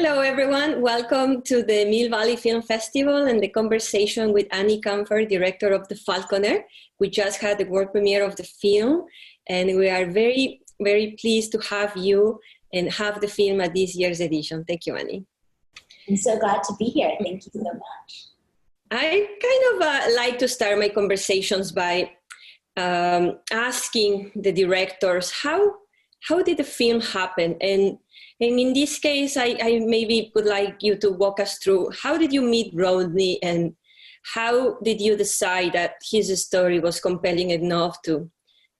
Hello, everyone. Welcome to the Mill Valley Film Festival and the conversation with Annie Kaempfer, director of The Falconer. We just had the world premiere of the film, and we are very, very pleased to have you and have the film at this year's edition. Thank you, Annie. I'm so glad to be here. Thank you so much. I kind of like to start my conversations by asking the directors, how did the film happen? And in this case, I maybe would like you to walk us through, how did you meet Rodney, and how did you decide that his story was compelling enough to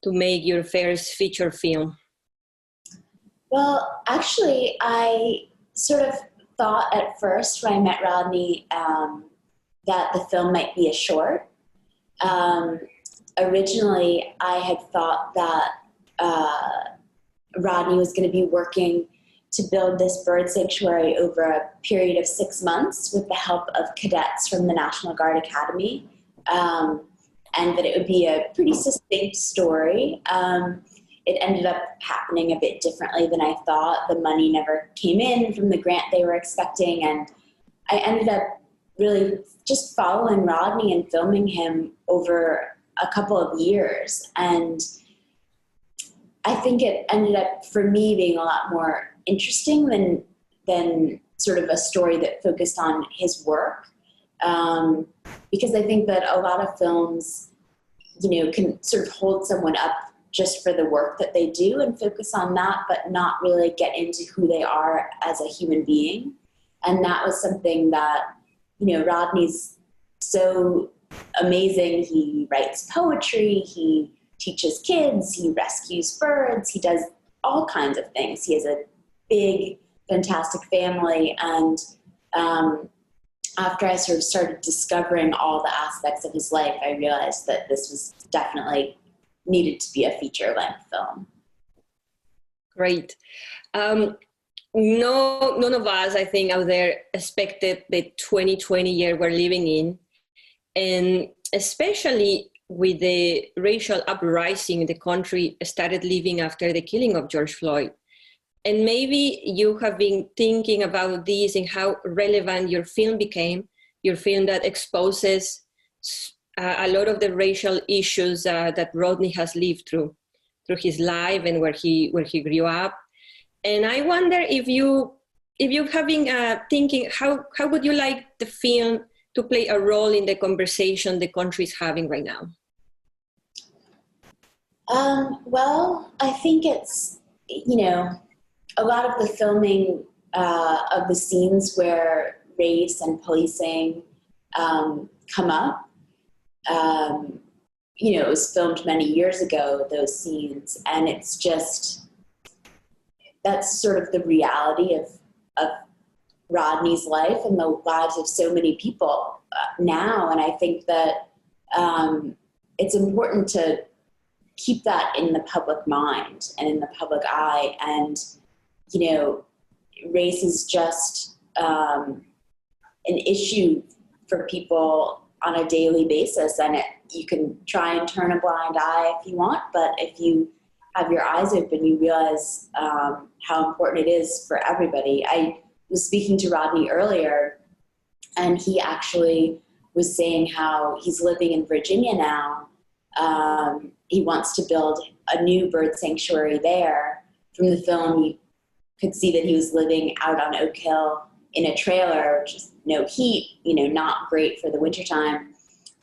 make your first feature film? Well, actually, I sort of thought at first when I met Rodney that the film might be a short. Originally, I had thought that Rodney was going to be working to build this bird sanctuary over a period of 6 months with the help of cadets from the National Guard Academy, and that it would be a pretty succinct story. It ended up happening a bit differently than I thought. The money never came in from the grant they were expecting, and I ended up really just following Rodney and filming him over a couple of years. And I think it ended up, for me, being a lot more interesting than sort of a story that focused on his work. Because I think that a lot of films, can sort of hold someone up just for the work that they do and focus on that, but not really get into who they are as a human being. And that was something that, Rodney's so amazing. He writes poetry, he teaches kids, he rescues birds, he does all kinds of things. He has a big, fantastic family. And after I sort of started discovering all the aspects of his life, I realized that this was definitely needed to be a feature-length film. Great. None of us, I think, out there expected the 2020 year we're living in, and especially with the racial uprising the country started living after the killing of George Floyd. And maybe you have been thinking about this and how relevant your film became, your film that exposes a lot of the racial issues that Rodney has lived through his life and where he grew up. And I wonder if you have been thinking, how would you like the film to play a role in the conversation the country is having right now? Well, I think it's, a lot of the filming of the scenes where race and policing come up, it was filmed many years ago, those scenes, and it's just, that's sort of the reality of Rodney's life and the lives of so many people now. And I think that it's important to keep that in the public mind and in the public eye. And, race is just an issue for people on a daily basis. And you can try and turn a blind eye if you want, but if you have your eyes open, you realize how important it is for everybody. I was speaking to Rodney earlier, and he actually was saying how he's living in Virginia now. He wants to build a new bird sanctuary there. From the film, you could see that he was living out on Oak Hill in a trailer, just no heat, not great for the wintertime.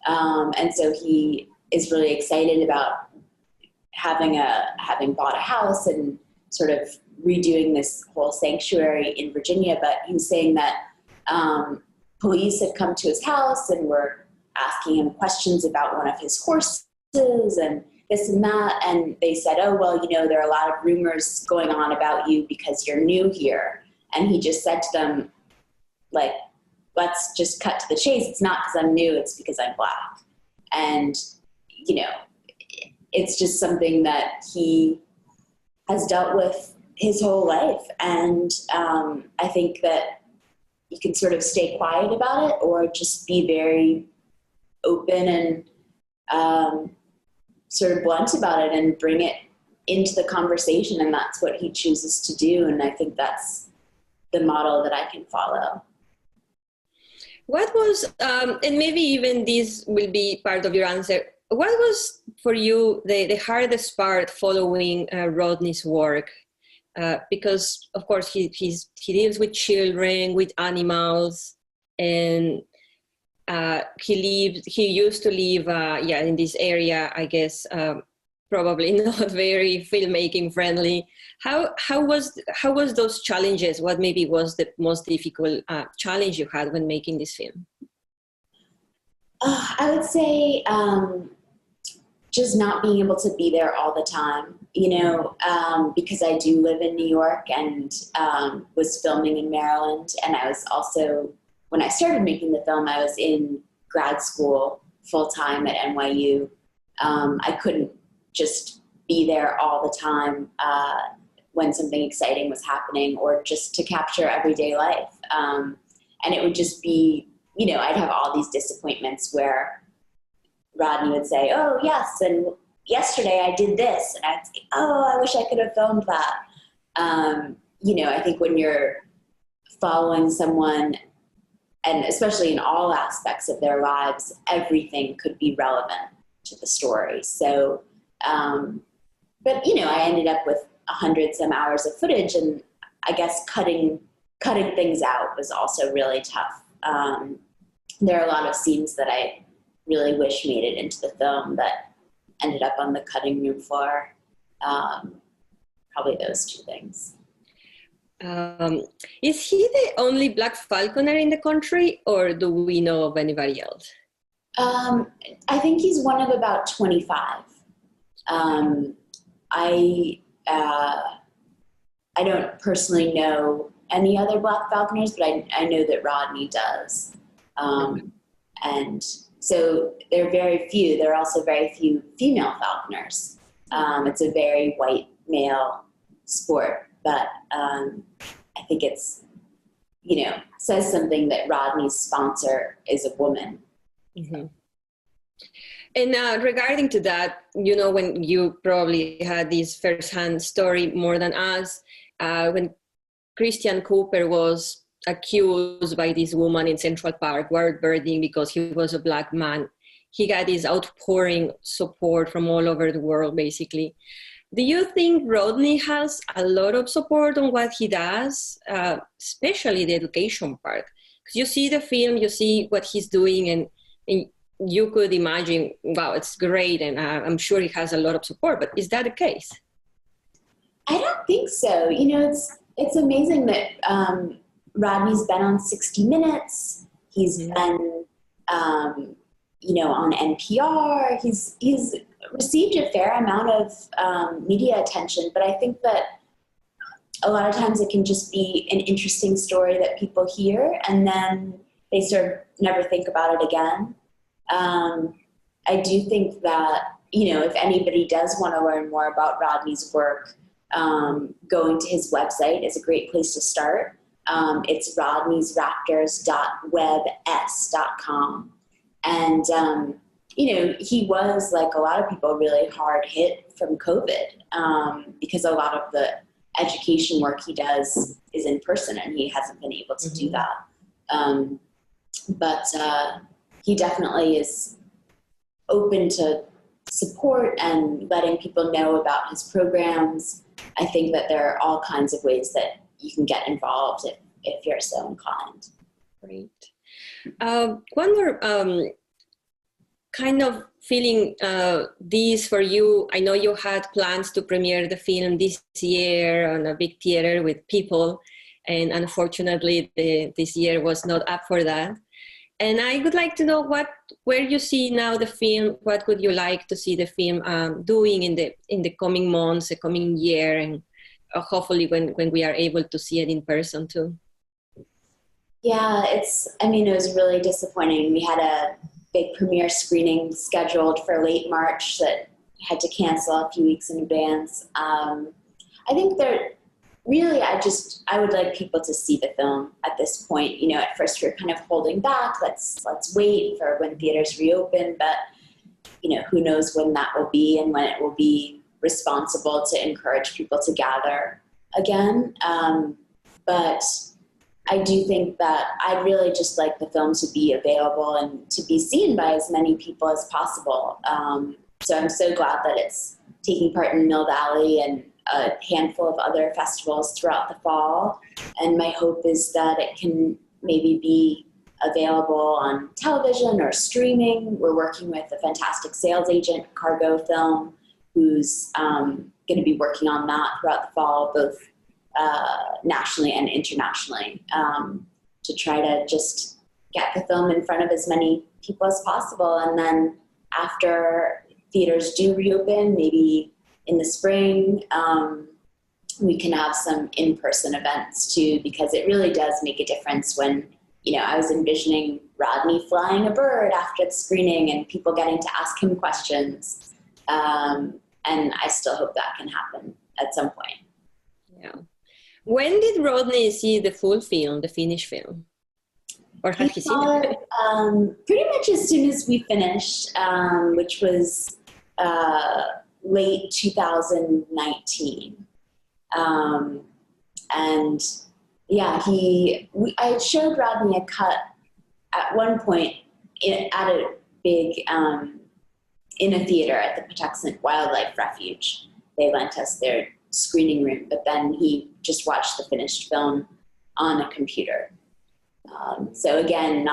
And so he is really excited about having bought a house and sort of redoing this whole sanctuary in Virginia. But he was saying that police had come to his house and were asking him questions about one of his horses and this and that. And they said, oh, well, there are a lot of rumors going on about you because you're new here. And he just said to them, like, let's just cut to the chase. It's not because I'm new, it's because I'm Black. And, it's just something that he has dealt with his whole life. And I think that you can sort of stay quiet about it or just be very open and sort of blunt about it and bring it into the conversation. And that's what he chooses to do. And I think that's the model that I can follow. What was, and maybe even this will be part of your answer, what was for you the hardest part following Rodney's work? Because of course he deals with children, with animals, and he used to live in this area, I guess, probably not very filmmaking friendly. How was those challenges? What maybe was the most difficult challenge you had when making this film? I would say just not being able to be there all the time, because I do live in New York and was filming in Maryland. And I was also, when I started making the film, I was in grad school full-time at NYU. I couldn't just be there all the time when something exciting was happening, or just to capture everyday life. And it would just be, I'd have all these disappointments where Rodney would say, oh, yes, and yesterday I did this. And I'd say, oh, I wish I could have filmed that. I think when you're following someone, and especially in all aspects of their lives, everything could be relevant to the story. So, but I ended up with 100-some hours of footage, and I guess cutting things out was also really tough. There are a lot of scenes that I really wish made it into the film that ended up on the cutting room floor. Probably those two things. Is he the only Black Falconer in the country, or do we know of anybody else? I think he's one of about 25. I don't personally know any other Black Falconers, but I know that Rodney does. And so there are very few. There are also very few female falconers. It's a very white male sport, but I think it's, says something that Rodney's sponsor is a woman. Mm-hmm. And regarding to that, when you probably had this firsthand story more than us, when Christian Cooper was accused by this woman in Central Park, waterboarding, because he was a Black man, he got this outpouring support from all over the world, basically. Do you think Rodney has a lot of support on what he does, especially the education part? Because you see the film, you see what he's doing, and you could imagine, wow, it's great, and I'm sure he has a lot of support, but is that the case? I don't think so. It's amazing that Rodney's been on 60 Minutes. He's been, on NPR. He's received a fair amount of media attention, but I think that a lot of times it can just be an interesting story that people hear, and then they sort of never think about it again. I do think that, if anybody does want to learn more about Rodney's work, going to his website is a great place to start. It's rodneysraptors.webs.com. And, he was, like a lot of people, really hard hit from COVID, because a lot of the education work he does is in person, and he hasn't been able to do that. But he definitely is open to support and letting people know about his programs. I think that there are all kinds of ways that you can get involved if you're so inclined. Great. One more kind of feeling this for you. I know you had plans to premiere the film this year on a big theater with people, and unfortunately this year was not up for that. And I would like to know where you see now the film. What would you like to see the film doing in the coming months, the coming year, and hopefully when we are able to see it in person too? Yeah, it was really disappointing. We had a big premiere screening scheduled for late March that had to cancel a few weeks in advance. I think I would like people to see the film at this point. At first we were kind of holding back. Let's wait for when theaters reopen, but who knows when that will be and when it will be responsible to encourage people to gather again. But I do think that I'd really just like the film to be available and to be seen by as many people as possible. So I'm so glad that it's taking part in Mill Valley and a handful of other festivals throughout the fall. And my hope is that it can maybe be available on television or streaming. We're working with a fantastic sales agent, Cargo Film, who's going to be working on that throughout the fall, both nationally and internationally, to try to just get the film in front of as many people as possible. And then after theaters do reopen, maybe in the spring, we can have some in-person events too, because it really does make a difference when, I was envisioning Rodney flying a bird after the screening and people getting to ask him questions. And I still hope that can happen at some point. Yeah. When did Rodney see the full film, the finished film? Or had he seen it? Pretty much as soon as we finished, which was late 2019. And yeah, I showed Rodney a cut at one point at a big, in a theater at the Patuxent Wildlife Refuge. They lent us their screening room, but then he just watched the finished film on a computer. So again,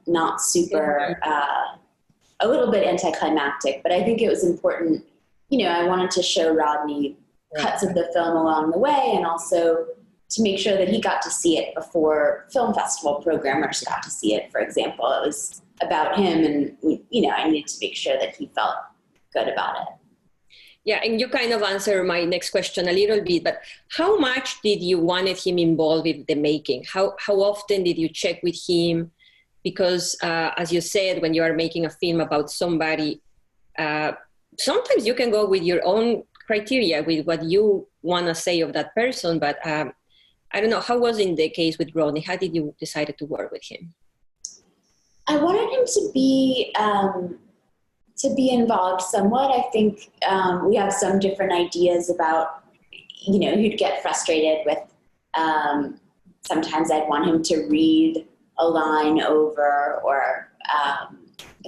not super, a little bit anticlimactic, but I think it was important. I wanted to show Rodney cuts of the film along the way, and also to make sure that he got to see it before film festival programmers got to see it, for example. It was about him, and I needed to make sure that he felt good about it. Yeah, and you kind of answered my next question a little bit, but how much did you wanted him involved with the making? How often did you check with him? Because as you said, when you are making a film about somebody, sometimes you can go with your own criteria, with what you want to say of that person, but I don't know, how was it in the case with Rodney? How did you decide to work with him? I wanted him to be involved somewhat. I think we have some different ideas about, who'd get frustrated with, sometimes I'd want him to read a line over or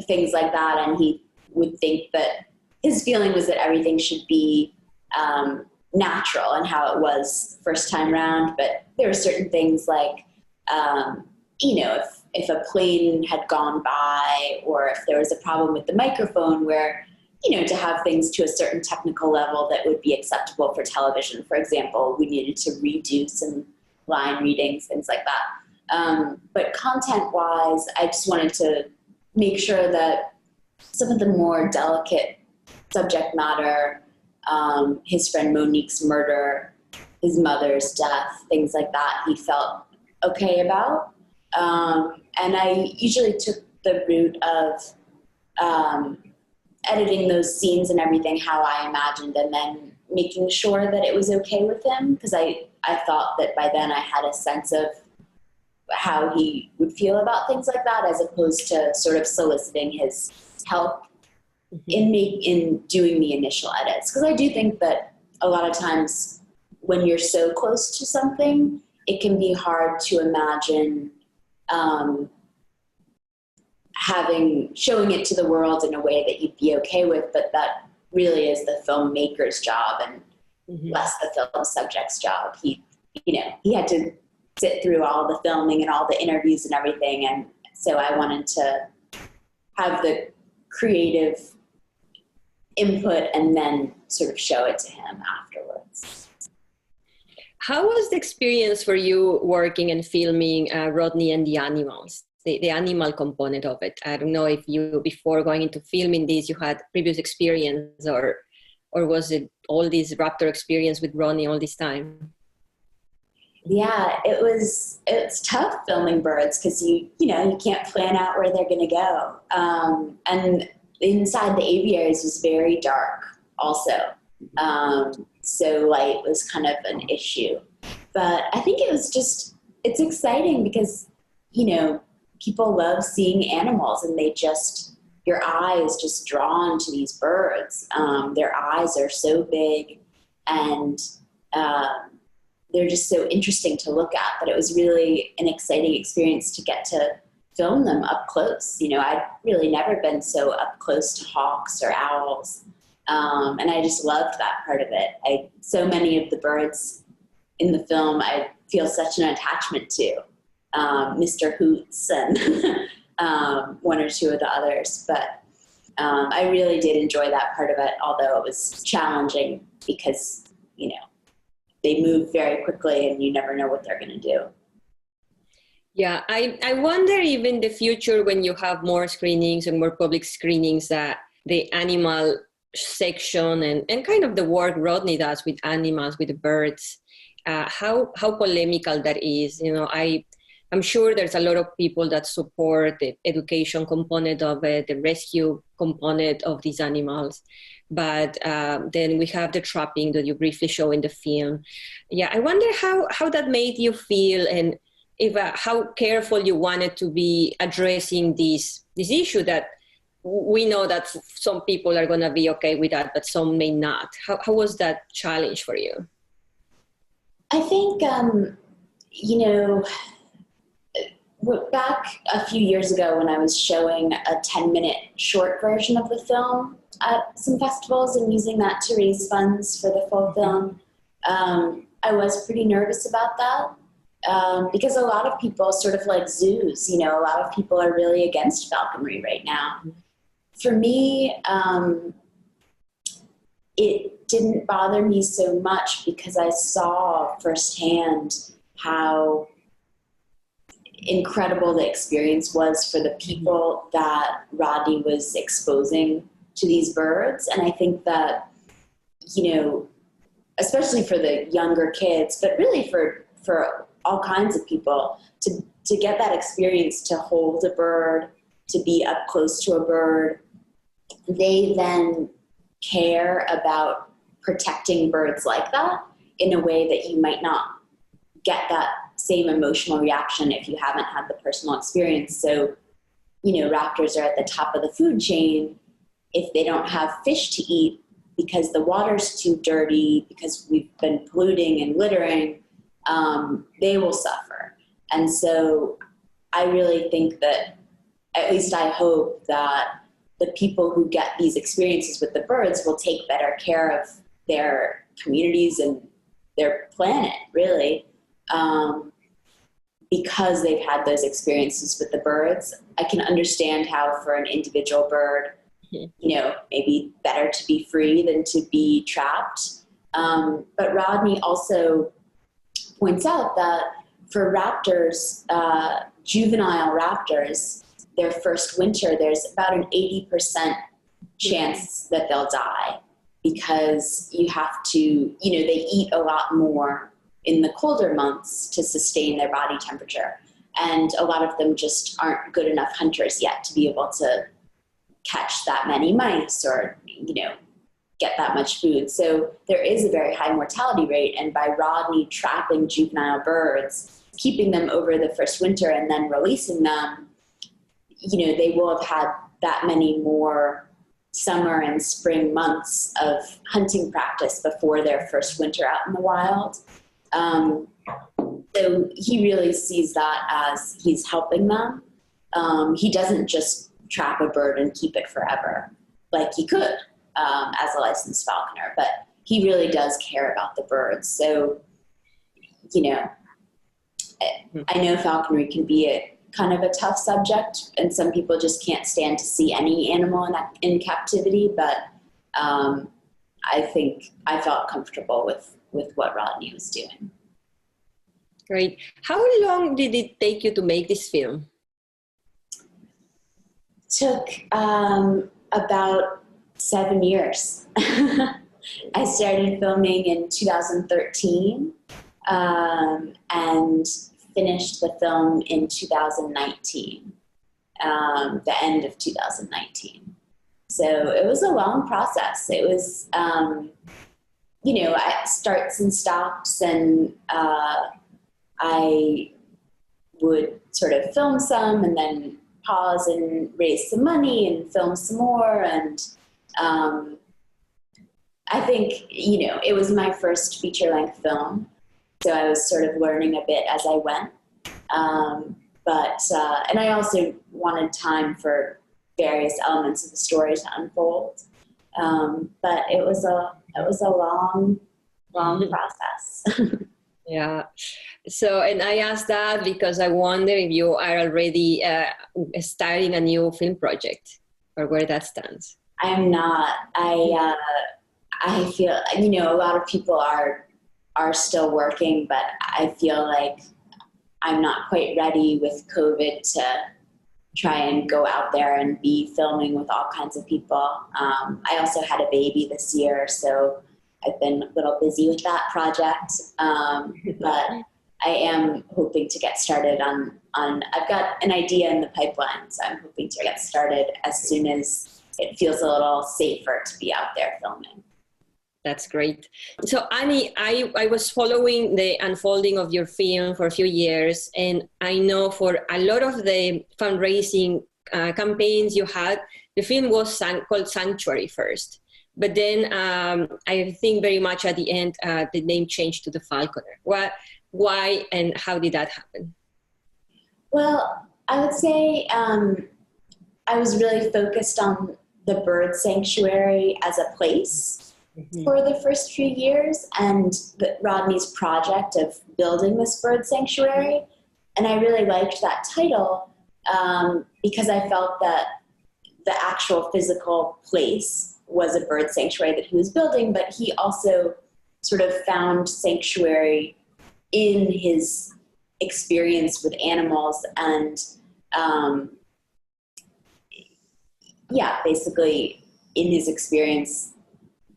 things like that. And he would think that his feeling was that everything should be natural and how it was first time round. But there were certain things like, if a plane had gone by, or if there was a problem with the microphone where, to have things to a certain technical level that would be acceptable for television, for example, we needed to redo some line readings, things like that. But content-wise, I just wanted to make sure that some of the more delicate subject matter, his friend Monique's murder, his mother's death, things like that, he felt okay about. And I usually took the route of editing those scenes and everything how I imagined, and then making sure that it was okay with him, because I thought that by then I had a sense of how he would feel about things like that, as opposed to sort of soliciting his help in doing the initial edits. Because I do think that a lot of times when you're so close to something, it can be hard to imagine showing it to the world in a way that you'd be okay with, but that really is the filmmaker's job and less the film subject's job. He had to sit through all the filming and all the interviews and everything, and so I wanted to have the creative input and then sort of show it to him afterwards. How was the experience for you working and filming Rodney and the animals, the animal component of it? I don't know if you, before going into filming this, you had previous experience, or was it all this raptor experience with Rodney all this time? Yeah, it's tough filming birds because you can't plan out where they're going to go. And inside the aviaries was very dark also. So light was kind of an issue. But I think it's exciting because, people love seeing animals, and your eye is just drawn to these birds. Their eyes are so big, and they're just so interesting to look at that it was really an exciting experience to get to film them up close. You know, I'd really never been so up close to hawks or owls. And I just loved that part of it. So many of the birds in the film, I feel such an attachment to, Mr. Hoots and one or two of the others. But I really did enjoy that part of it, although it was challenging because, you know, they move very quickly and you never know what they're going to do. Yeah, I wonder if in the future when you have more screenings and more public screenings that the animal section and kind of the work Rodney does with animals, with the birds, how polemical that is. You know, I'm sure there's a lot of people that support the education component of it, the rescue component of these animals. But then we have the trapping that you briefly show in the film. Yeah, I wonder how that made you feel, and if how careful you wanted to be addressing this issue that we know that some people are going to be okay with that, but some may not. How was that challenge for you? I think, you know, back a few years ago when I was showing a 10-minute short version of the film at some festivals and using that to raise funds for the full film, I was pretty nervous about that. Because a lot of people, sort of like zoos, you know, a lot of people are really against falconry right now. For me, it didn't bother me so much because I saw firsthand how incredible the experience was for the people that Rodney was exposing to these birds. And I think that, you know, especially for the younger kids, but really for all kinds of people, to get that experience to hold a bird, to be up close to a bird, they then care about protecting birds like that in a way that you might not get that same emotional reaction if you haven't had the personal experience. So, you know, raptors are at the top of the food chain. If they don't have fish to eat because the water's too dirty, because we've been polluting and littering, they will suffer. And so I really think that, at least I hope that the people who get these experiences with the birds will take better care of their communities and their planet, really, because they've had those experiences with the birds. I can understand how for an individual bird, you know, maybe better to be free than to be trapped. But Rodney also points out that for raptors, juvenile raptors, their first winter, there's about an 80% chance that they'll die because you have to, you know, they eat a lot more in the colder months to sustain their body temperature. And a lot of them just aren't good enough hunters yet to be able to catch that many mice or, you know, get that much food. So there is a very high mortality rate. And by Rodney trapping juvenile birds, keeping them over the first winter and then releasing them, you know, they will have had that many more summer and spring months of hunting practice before their first winter out in the wild. So he really sees that as he's helping them. He doesn't just trap a bird and keep it forever like he could as a licensed falconer, but he really does care about the birds. So, you know, I know falconry can be a kind of a tough subject, and some people just can't stand to see any animal in captivity, but I think I felt comfortable with what Rodney was doing. Great. How long did it take you to make this film? Took about 7 years. I started filming in 2013 and finished the film in 2019, the end of 2019. So it was a long process. It was, you know, starts and stops, and I would sort of film some and then pause and raise some money and film some more. And I think, you know, it was my first feature-length film. So I was sort of learning a bit as I went. And I also wanted time for various elements of the story to unfold. But it was a long process. Yeah. So, and I asked that because I wonder if you are already starting a new film project or where that stands. I am not. I feel, a lot of people are still working, but I feel like I'm not quite ready with COVID to try and go out there and be filming with all kinds of people. I also had a baby this year, so I've been a little busy with that project. But I am hoping to get started on I've got an idea in the pipeline, so I'm hoping to get started as soon as it feels a little safer to be out there filming. That's great. So Annie, I was following the unfolding of your film for a few years, and I know for a lot of the fundraising campaigns you had, the film was called Sanctuary first. But then I think very much at the end, the name changed to The Falconer. Why and how did that happen? Well, I would say I was really focused on the bird sanctuary as a place for the first few years, and Rodney's project of building this bird sanctuary. And I really liked that title because I felt that the actual physical place was a bird sanctuary that he was building, but he also sort of found sanctuary in his experience with animals and basically in his experience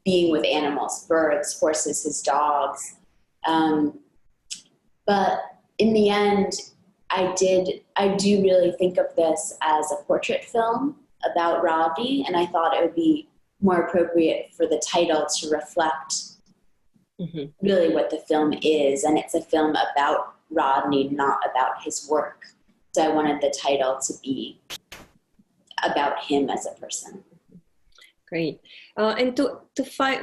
being with animals, birds, horses, his dogs. But in the end, I do really think of this as a portrait film about Rodney, and I thought it would be more appropriate for the title to reflect really what the film is. And it's a film about Rodney, not about his work. So I wanted the title to be about him as a person. Great. And to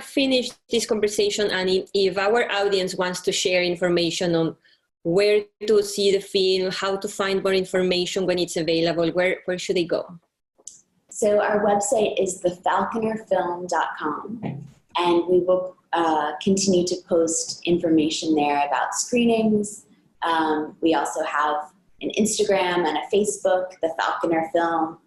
finish this conversation, Annie, if our audience wants to share information on where to see the film, how to find more information when it's available, where should they go? So our website is thefalconerfilm.com, and we will continue to post information there about screenings. We also have an Instagram and a Facebook, The Falconer Film.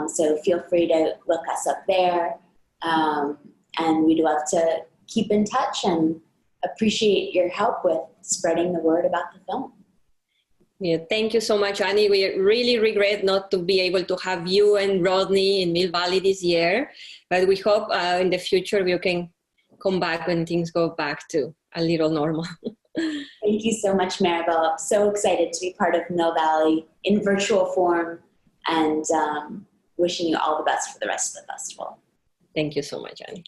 So feel free to look us up there. And we'd love to keep in touch and appreciate your help with spreading the word about the film. Yeah, thank you so much, Annie. We really regret not to be able to have you and Rodney in Mill Valley this year, but we hope in the future we can come back when things go back to a little normal. Thank you so much, Maribel. I'm so excited to be part of Mill Valley in virtual form, and wishing you all the best for the rest of the festival. Thank you so much, Annie.